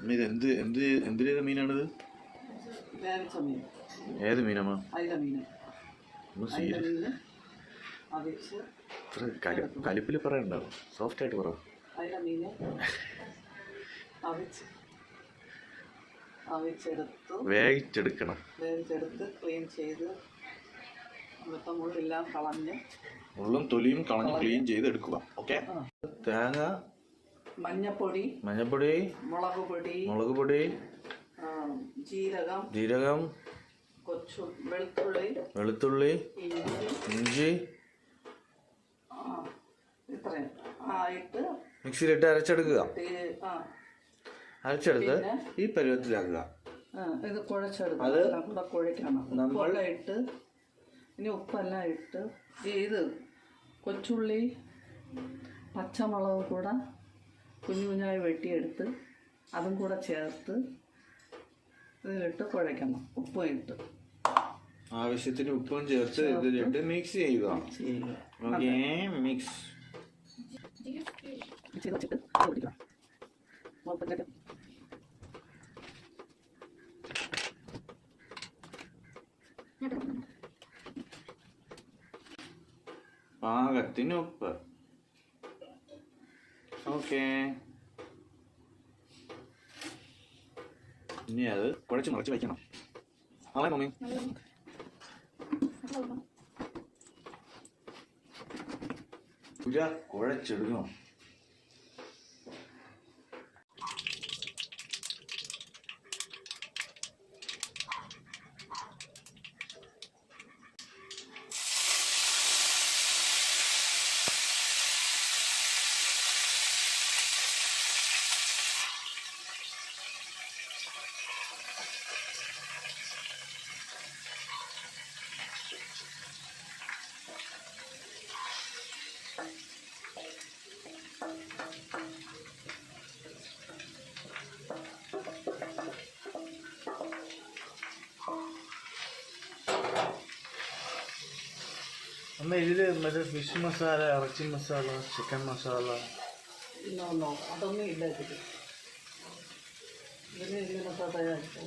ഇത് എന്തിലേത് മീനാണിത്? ഏത് മീനമ്മ? കലിപ്പിൽ പറയണ്ട, സോഫ്റ്റ് ആയിട്ട് പറ. വേവിച്ചെടുക്കണം. ക്ലീൻ ചെയ്ത് മുള്ളെല്ലാം കളഞ്ഞ് മുള്ളും തൊലിയും കളഞ്ഞ് ക്ലീൻ ചെയ്ത് എടുക്കുക. ഓക്കെ. തേങ്ങ, മഞ്ഞപ്പൊടി, മുളക് പൊടി, ജീരകം, വെളുത്തുള്ളി, ഇഞ്ചി ഇത്രയും ആയിട്ട് മിക്സിയിലിട്ട് അരച്ചെടുക്കുക. അരച്ചെടുത്ത് ഈ പരുവത്തിലാക്കുക. ഇത് കുഴച്ചെടുക്കുക. അത് കൂടെ കുഴക്കണം. ഇട്ട് ഇനി ഉപ്പെല്ലാം ഇട്ട് ഇത് കൊച്ചുള്ളി, പച്ചമുളക് കൂടെ കുഞ്ഞു കുഞ്ഞായി വെട്ടിയെടുത്ത് അതും കൂടെ ചേർത്ത് ഇതിലിട്ട് കുഴയ്ക്കണം. ഉപ്പും ഇട്ട് ആവശ്യത്തിന് ഉപ്പും ചേർത്ത് ഇതിലിട്ട് മിക്സ് ചെയ്യുക. ഓക്കെ, മിക്സ് ചെയ്ത് വെച്ചിട്ട് പാകത്തിന് ഉപ്പ്. ഓക്കെ, ഇനി അത് കുഴച്ച് മറിച്ച് വയ്ക്കണം. ആളെ മമ്മി കുഴച്ചെടുക്കണം. അമ്മ ഇതില് മറ്റേ ഫിഷ് മസാല, ഇറച്ചി മസാല, ചിക്കൻ മസാല അതൊന്നും ഇല്ല. ഇതിന് ഇങ്ങനത്തെ തയ്യാറിക്കും.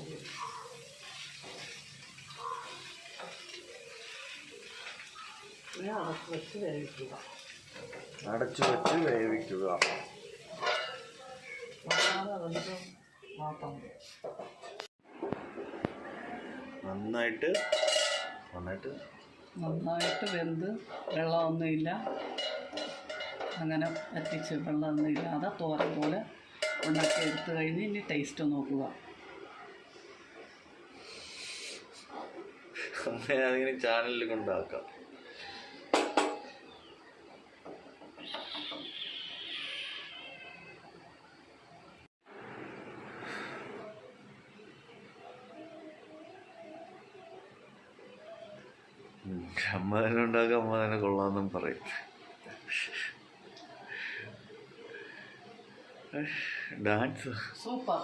അടച്ചു വെച്ച് വേവിക്കുക. നന്നായിട്ട് വെന്ത് വെള്ളമൊന്നുമില്ല, അങ്ങനെ വറ്റിച്ച് വെള്ളമൊന്നും ഇല്ലാതെ തോരൻ പോലെ ഉണ്ടാക്കി എടുത്തു കഴിഞ്ഞ് ഇനി ടേസ്റ്റ് നോക്കുക. അതിങ്ങനെ ചാനലിൽ കൊണ്ടാക്കാം. അമ്മ തന്നെ ഉണ്ടാക്കുക, അമ്മ തന്നെ കൊള്ളാമെന്നും പറയും. Dance super.